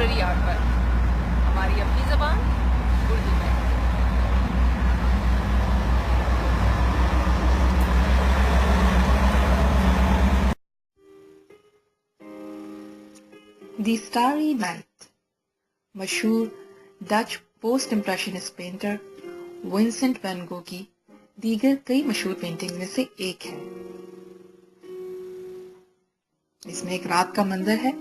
Contemporary art پر ہماری اپنی زبان اردو میں. دی اسٹاری نائٹ مشہور Dutch post impressionist painter Vincent van Gogh کی دیگر کئی مشہور پینٹنگ میں سے ایک ہے. اس میں ایک رات کا منظر ہے،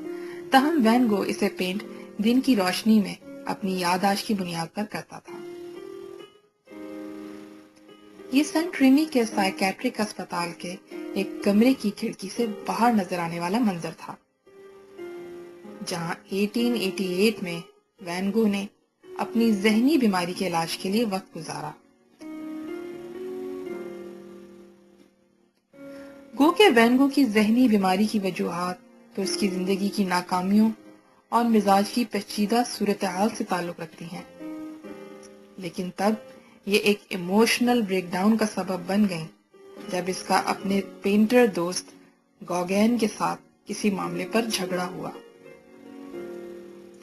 تاہم وین گو اسے پینٹ دن کی روشنی میں اپنی یادداشت کی بنیاد پر کرتا تھا. یہ سنٹ ریمی کے سائیکیٹرک اسپتال کے ایک کمرے کی کھڑکی سے باہر نظر آنے والا منظر تھا، جہاں 1888 میں وین گو نے اپنی ذہنی بیماری کے علاج کے لیے وقت گزارا. گو کہ وین گو کی ذہنی بیماری کی وجوہات تو اس کی زندگی کی ناکامیوں اور مزاج کی پیچیدہ صورتحال سے تعلق رکھتی ہیں، لیکن تب یہ ایک ایموشنل بریک ڈاؤن کا سبب بن گئیں جب اس کا اپنے پینٹر دوست گوگین کے ساتھ کسی معاملے پر جھگڑا ہوا،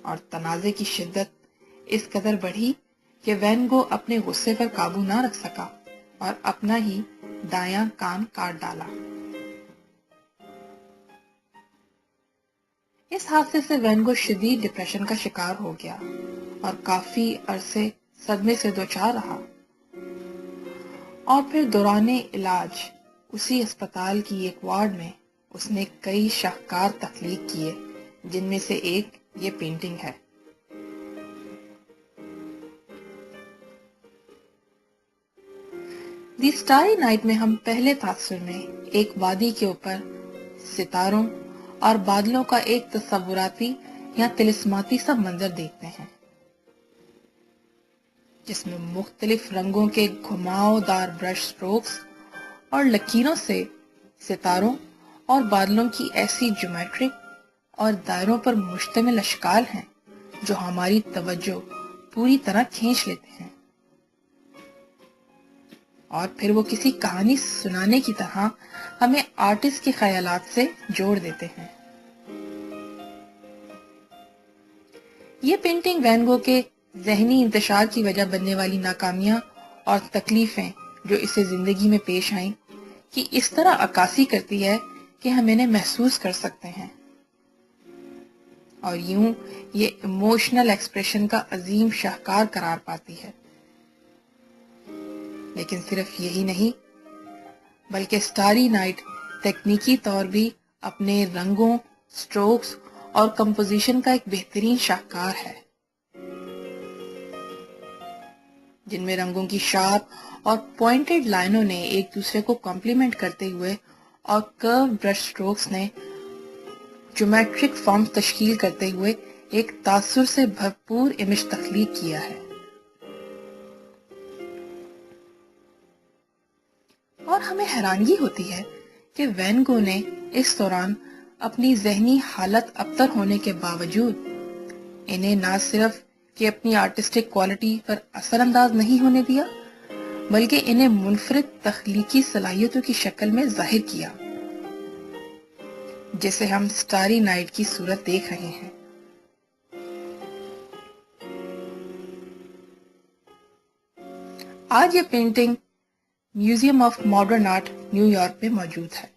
اور تنازع کی شدت اس قدر بڑھی کہ وین گو اپنے غصے پر قابو نہ رکھ سکا اور اپنا ہی دایاں کان کاٹ ڈالا. اس حادثے سے وین گو شدید ڈپریشن کا شکار ہو گیا اور کافی عرصے صدمے سے دوچار رہا، اور پھر دوران علاج اسی اسپتال کی ایک وارڈ میں اس نے کئی شاہکار تخلیق کیے، جن میں سے ایک یہ پینٹنگ ہے. دی اسٹاری نائٹ میں ہم پہلے تاثر میں ایک وادی کے اوپر ستاروں اور بادلوں کا ایک تصوراتی یا طلسماتی سا منظر دیکھتے ہیں، جس میں مختلف رنگوں کے گھماؤ دار برش سٹروکس اور لکیروں سے ستاروں اور بادلوں کی ایسی جیومیٹرک اور دائروں پر مشتمل اشکال ہیں جو ہماری توجہ پوری طرح کھینچ لیتے ہیں، اور پھر وہ کسی کہانی سنانے کی طرح ہمیں آرٹسٹ کے خیالات سے جوڑ دیتے ہیں. یہ پینٹنگ وین گو کے ذہنی انتشار کی وجہ بننے والی ناکامیاں اور تکلیفیں جو اسے زندگی میں پیش آئیں کی اس طرح عکاسی کرتی ہے کہ ہم انہیں محسوس کر سکتے ہیں، اور یوں یہ ایموشنل ایکسپریشن کا عظیم شاہکار قرار پاتی ہے. لیکن صرف یہی نہیں، بلکہ اسٹاری نائٹ تکنیکی طور بھی اپنے رنگوں، سٹروکس اور کمپوزیشن کا ایک بہترین شاہکار ہے، جن میں رنگوں کی شارپ اور پوائنٹڈ لائنوں نے ایک دوسرے کو کمپلیمنٹ کرتے ہوئے اور کرو برش سٹروکس نے جیومیٹرک فارم تشکیل کرتے ہوئے ایک تاثر سے بھرپور امیج تخلیق کیا ہے. اور ہمیں حیرانگی ہوتی ہے کہ وین گو نے اس دوران اپنی ذہنی حالت ابتر ہونے کے باوجود انہیں نہ صرف کہ اپنی آرٹسٹک کوالٹی پر اثر انداز نہیں ہونے دیا، بلکہ انہیں منفرد تخلیقی صلاحیتوں کی شکل میں ظاہر کیا، جسے ہم اسٹاری نائٹ کی صورت دیکھ رہے ہیں. آج یہ painting museum of modern art new York میں موجود ہے.